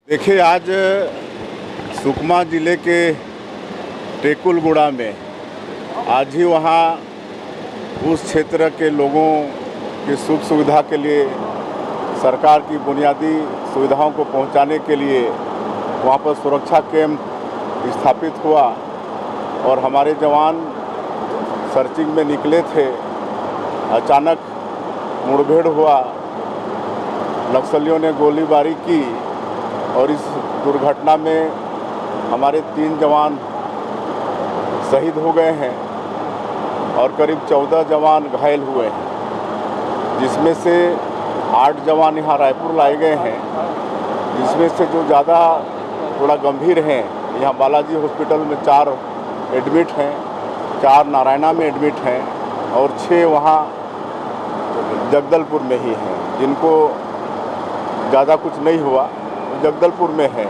देखिए, आज सुकमा ज़िले के टेकुलगुड़ा में आज ही वहाँ उस क्षेत्र के लोगों की सुख सुविधा के लिए सरकार की बुनियादी सुविधाओं को पहुंचाने के लिए वहाँ पर सुरक्षा कैंप स्थापित हुआ और हमारे जवान सर्चिंग में निकले थे। अचानक मुठभेड़ हुआ, नक्सलियों ने गोलीबारी की और इस दुर्घटना में हमारे 3 जवान शहीद हो गए हैं और करीब 14 जवान घायल हुए हैं, जिसमें से 8 जवान यहाँ रायपुर लाए गए हैं, जिसमें से जो ज़्यादा थोड़ा गंभीर हैं यहाँ बालाजी हॉस्पिटल में 4 एडमिट हैं, 4 नारायणा में एडमिट हैं और 6 वहाँ जगदलपुर में ही हैं। जिनको ज़्यादा कुछ नहीं हुआ जगदलपुर में है।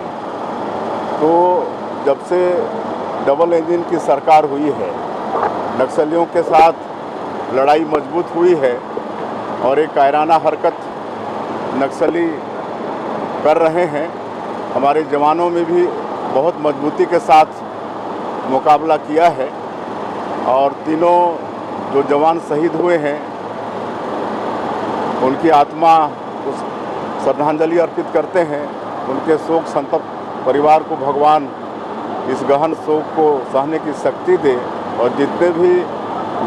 तो जब से डबल इंजन की सरकार हुई है, नक्सलियों के साथ लड़ाई मजबूत हुई है और एक कायराना हरकत नक्सली कर रहे हैं। हमारे जवानों में भी बहुत मजबूती के साथ मुकाबला किया है और तीनों जो जवान शहीद हुए हैं उनकी आत्मा को श्रद्धांजलि अर्पित करते हैं। उनके शोक संतप्त परिवार को भगवान इस गहन शोक को सहने की शक्ति दे और जितने भी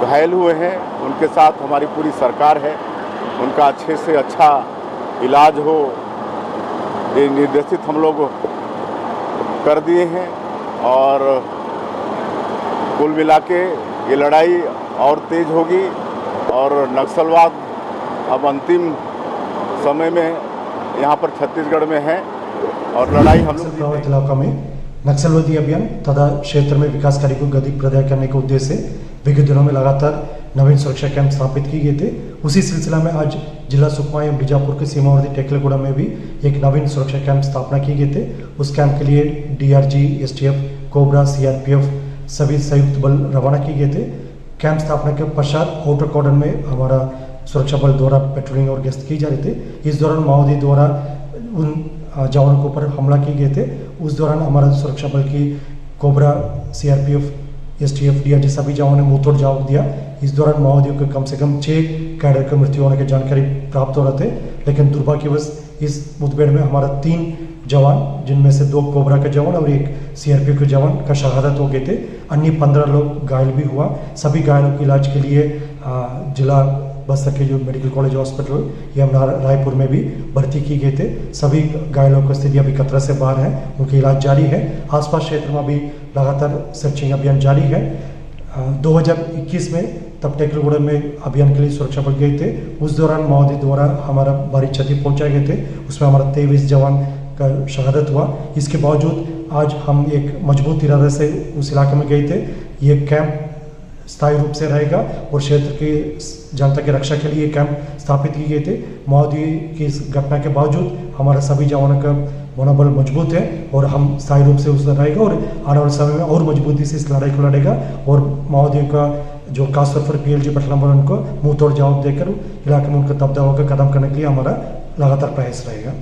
घायल हुए हैं उनके साथ हमारी पूरी सरकार है। उनका अच्छे से अच्छा इलाज हो, ये निर्देशित हम लोग कर दिए हैं और कुल मिला के ये लड़ाई और तेज होगी और नक्सलवाद अब अंतिम समय में यहाँ पर छत्तीसगढ़ में है और लड़ाई हम लोग प्रभावित इलाका में नक्सलवादी अभियान तथा क्षेत्र में विकास कार्य को गति प्रदान करने के उद्देश्य से विगत दिनों में लगातार नवीन सुरक्षा कैंप स्थापित किए गए थे। उसी सिलसिला में आज जिला सुकमा एवं बीजापुर के सीमावर्ती टेकलगुड़ा में भी एक नवीन सुरक्षा कैंप स्थापना किए गए थे। उस कैंप के लिए DRG, STF, कोबरा, CRPF सभी संयुक्त बल रवाना किए गए थे। कैंप स्थापना के पश्चात आउटर कॉर्डन में हमारा सुरक्षा बल द्वारा पेट्रोलिंग और गश्त की जा रही थी। इस दौरान माओवादी द्वारा उन जवानों के ऊपर हमला किए गए थे। उस दौरान हमारा सुरक्षा बल की कोबरा, CRPF, STF, DRG सभी जवानों ने मुंहतोड़ जवाब दिया। इस दौरान माओवादियों के कम से कम 6 कैडर की मृत्यु होने की जानकारी प्राप्त हो रहे थे, लेकिन दुर्भाग्यवश इस मुठभेड़ में हमारा 3 जवान, जिनमें से 2 कोबरा के जवान और 1 CRPF के जवान का शहादत हो गए थे। अन्य 15 लोग घायल भी हुआ। सभी घायलों के इलाज के लिए जिला बस्तर के जो मेडिकल कॉलेज हॉस्पिटल या रायपुर में भी भर्ती की गए थे। सभी घायलों की स्थिति अभी खतरा से बाहर है, उनका इलाज जारी है। आसपास क्षेत्र में अभी लगातार सर्चिंग अभियान जारी है। 2021 में तब टेकलगुड़ा में अभियान के लिए सुरक्षा बल गए थे। उस दौरान माओवादी द्वारा हमारा भारी क्षति पहुंचाए गए थे। उसमें हमारा 23 जवान का शहादत हुआ। इसके बावजूद आज हम एक मजबूत इरादे से उस इलाके में गए थे। ये कैंप स्थायी रूप से रहेगा और क्षेत्र की जनता की रक्षा के लिए कैंप स्थापित किए गए थे। माओवादी की इस घटना के बावजूद हमारा सभी जवानों का मनोबल मजबूत है और हम स्थायी रूप से उसमें रहेगा और आने वाले समय में और मजबूती से इस लड़ाई को लड़ेगा और माओवादियों का जो खासतौर पर PLG पटना बल उनको मुंह तोड़ जवाब देकर इलाके में उनका दबदबा का खत्म करने के लिए हमारा लगातार प्रयास रहेगा।